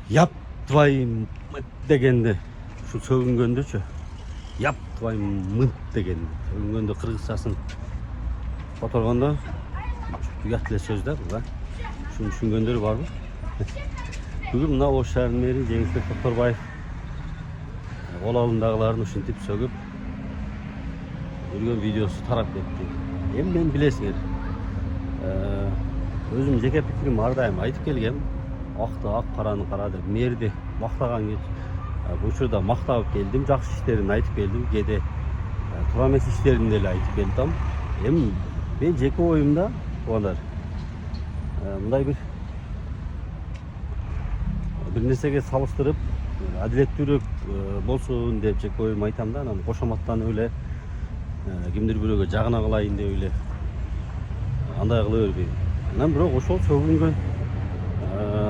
Yap твои мыт дегенди ушул сөгүнгөндүчү. Yap твои мыт дегенди сөгүнгөндө кыргызчасын которгондо уят эле сөз да бул. Ушуну түшүнгөндөр барбы? Бүгүн мына Ош шаарынын мэри Жеңишбек Токторбаев кол алдындагыларын ушинтип сөгүп жүргөн видеосу тарап кетти. Эми мен билесиңер, өзүм жеке пикирим ар дайым айтып келгем. Акты ак, караны кара деп мэрди мактаган бул учурда мактап келдим, жакшы иштерин айтып келдим, кээде туура эмес иштерин деле айтып келдим. Эми мен жеке оюмда туугандар мындай бир нерсеге салыштырып адилеттүүрөөк болсун деп жеке оюм айтам да, анан кошоматтанып эле кимдир бирөөгө жагына кылайын деп эле андай кыла бербейм. Анан бирок ошол сөгүнгөн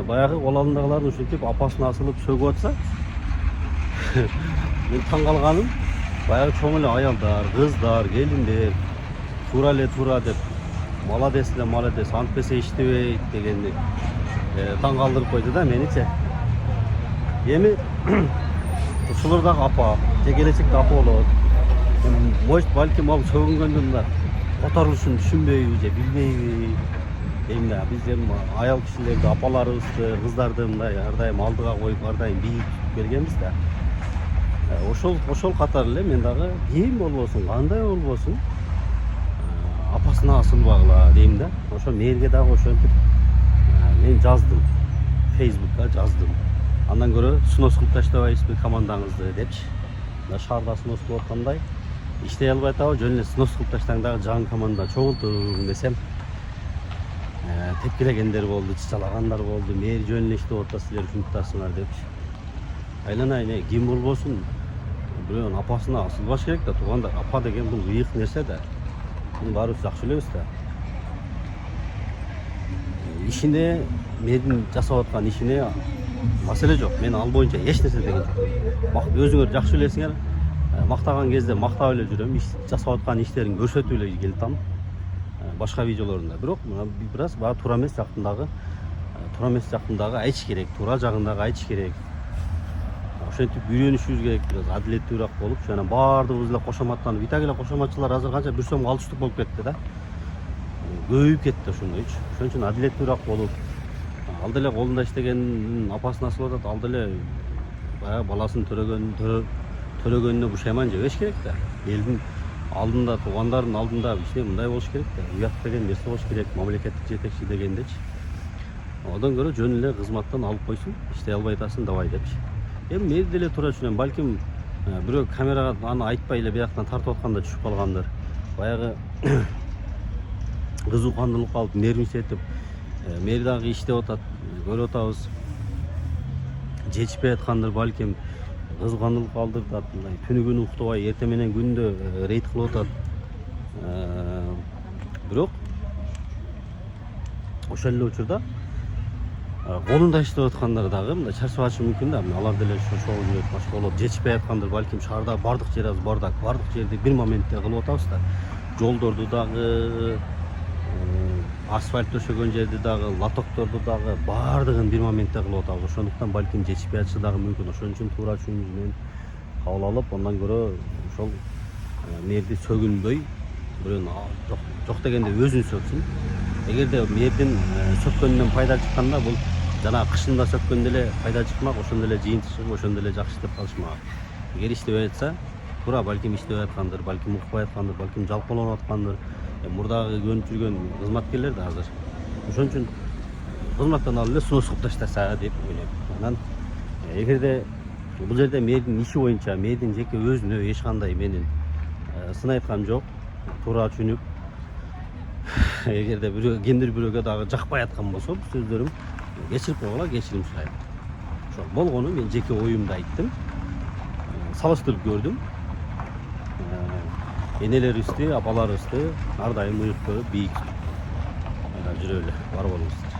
баягы кол алдындагылардын ушинтип апасына асылып сөгүп атса, мен таң калганым, баягы чоң эле аялдар, кыздар, келиндер туура деп молодец эле молодец, антпесе иштебейт дегенди таң калтырып койду да меничи. Эми ушулар дагы апа, же келечекте апа болот. Может, балким ал сөгүнгөндө мына которулушун түшүнбөйбү же билбейби дейм да. Биз эми аял кишилерди, апаларыбызды, кыздарды мындай ар дайым алдыга коюп, ар дайым бийик туtuп келгенбиз да. Ошол катары эле мен дагы ким болбосун, кандай болбосун апасына асылбагыла дейм да. Ошо мэрге дагы ошентип мен жаздым. Facebook'та жаздым. Андан көрө снос кылып таштабайсызбы командаңызды депчи. Мына шаарда снос кылып аткандай иштей албай атабы, жөн эле снос кылып таштаң дагы жаңы команда чогултуң десем, тепкилегендер болду, чычалагандар болду. Мэр жөн эле иштеп атат, силер ушинтасыңар депчи. Айланайын, ким болбосун бирөөнүн апасына асылбаш керек да, туугандар. Апа деген бул ыйык нерсе да. Муну баарыбыз жакшы билебиз да. Ишине, мэрдин жасап аткан ишине маселе жок. Мен ал боюнча эч нерсе деген жок. Өзүңөр жакшы билесиңер, мактаган кезде мактап эле жүрөм, жасап аткан иштерин көрсөтүп эле келтам башка видеолорунда. Бирок бир аз баа туура эмес жактындагы айтыш керек, туура жагындагы айтыш керек. Ошентип үйрөнүшүбүз керек, бир аз адилеттүүрөөк болуп, жана баардыгыбыз эле кошоматтанып, итак эле кошоматчылар азыр канча 1 сом алчтык болуп кетти да. Көбөйүп кетти ошондойчу. Ошон үчүн адилеттүүрөөк болуп, ал деле колунда иштегенин апасына асылып атат, ал деле баягы баласын төрөгөнүнө бушайман жебеш керек да. Элдин алдында, туугандардын алдында иште мындай болуш керек да. Уят деген нерсе болуш керек, мамлекеттик жетекчи дегендечи. Одан көрө жөн эле кызматтан алып койсун, иштей албай атасың давай депчи. Эми мен деле туура түшүнөм, балким бирөө камерага аны айтпай эле бияктан тартып атканда түшүп калгандыр. Баягы кызукандылык алып, нервничать этип, мэр дагы иштеп атат, көрүп атабыз. Жетишпей аткандыр балким, кызукандылык алдыртат, мындай түнү күнү уктабай, эртең менен күндө рейд кылып атат. Бирок ошол эле учурда колунда иштеп аткандар дагы мындай чарчабашы мүмкүн да. Алар деле шошоо жүрөт, башка болот. Жетишпей аткандыр балким, шаарда бардык жер аз бардак, бардык жерди бир моментте кылып атабыз да. Жолдорду дагы, асфальт төшөгөн жерди дагы, лотокторду дагы баардыгын бир моментте кылып атабыз. Ошондуктан балким жетишпей атышы дагы мүмкүн. Ошон үчүн туура түшүнүш менен кабыл алып, андан көрө ошол мэрди сөгүнбөй, бирөөнү жок дегенде өзүн сөксүн. Эгерде мэрдин сөккөнүнөн пайда чыкканда, бул жана кышында сөккөндө эле пайда чыкмак, ошондо эле жыйынтык чыгып, ошондо эле жакшы деп калышмак. Эгер иштебей атса, туура балким иштебей аткандыр, балким укпай аткандыр, балким жалкоолонуп аткандыр. Мурдагы көнүп жүргөн кызматкерлер да азыр. Ошон үчүн кызматтан алып эле снос кылып таштаса деп ойлойм. Анан эгерде бул жерде мэрдин иши боюнча, мэрдин жеке өзүнө эч кандай менин сын айтканым жок, туура түшүнүп, эгерде кимдир бирөөгө дагы жакпай аткан болсо, бул сөздөрүм кечирип койгула, кечирим сурайм. Ошо болгону мен жеке оюмду айттым. Салыштырып көрдүм. Энелерибизди, апаларыбызды ар дайым ыйык көрүп, бийик жүрөлү, бар болуңуздар.